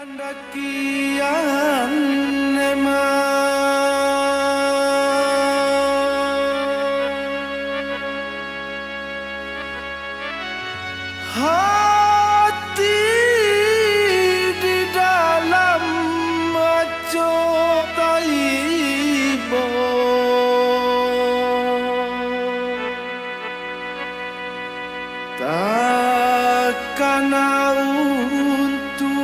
Pendakian hati di dalam maco taibo takkan untuang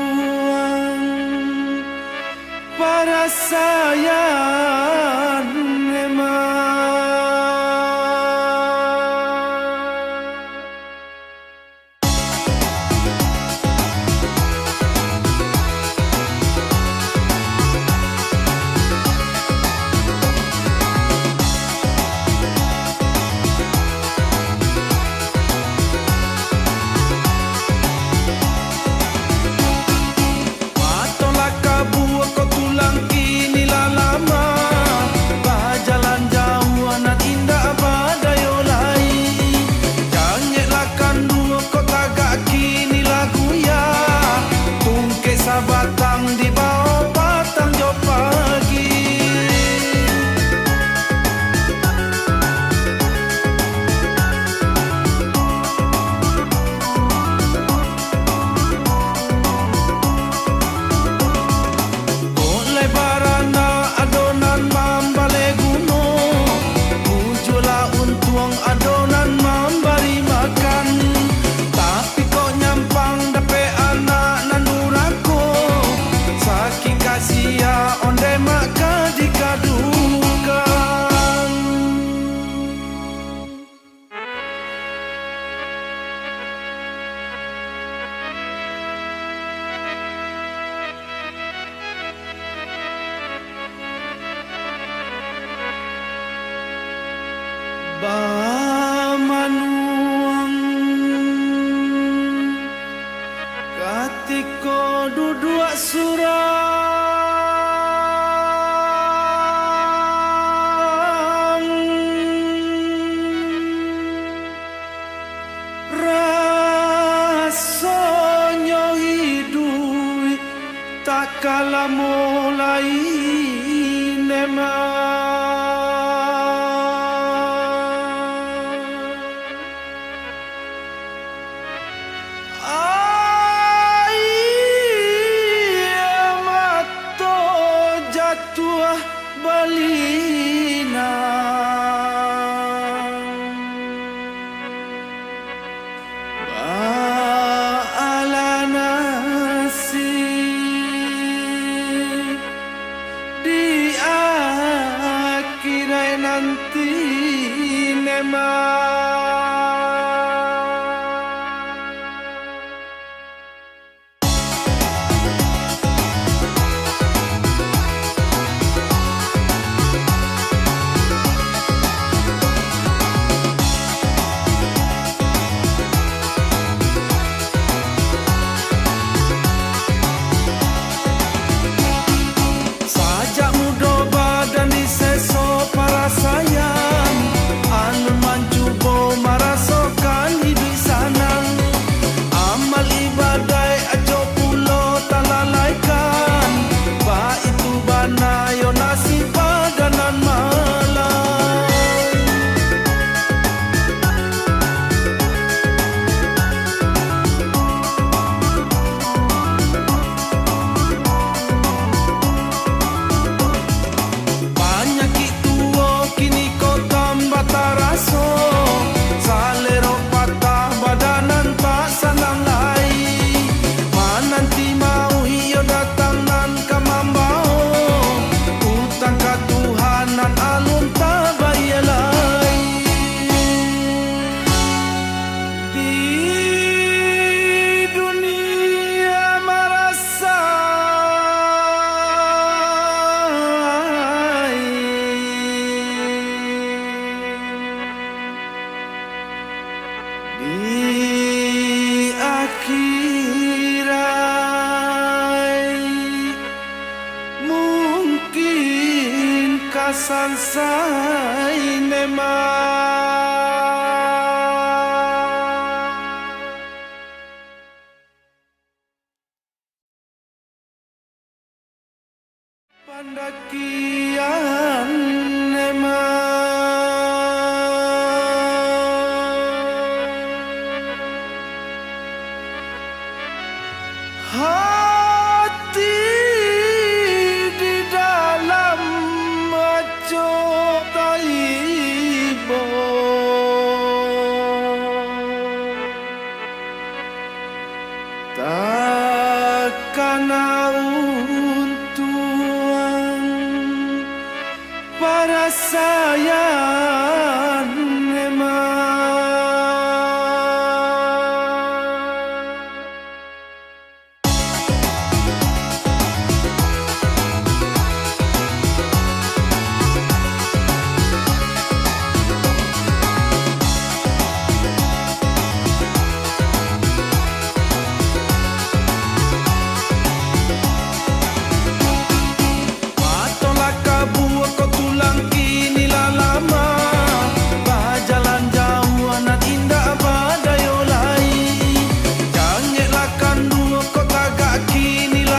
para sayang batang di bawah batang jo pagi oleh barana adonan mambale gunung muncullah untuang adonan memberi makan tapi kok nyampang dape anak sia onde maka dikadukan bamanuang katiko duduk surah tak kala mulai nema mato jatuh balina nanti memang sajak muda badan diseso para sayang alun mancubo merasakan hidup sanang amal ibadah ajo pulo talalaikan ba itu bana yo nasib badanan malam taraso salero patah badanan tak sanang lai mananti mau iyo datang nan kamambao utang katuhanan alun tabayalai di dunia merasa di akhirat mungkin kasansai memang Tanda kian emang hati di dalam maco taibo takkan untuang para sayang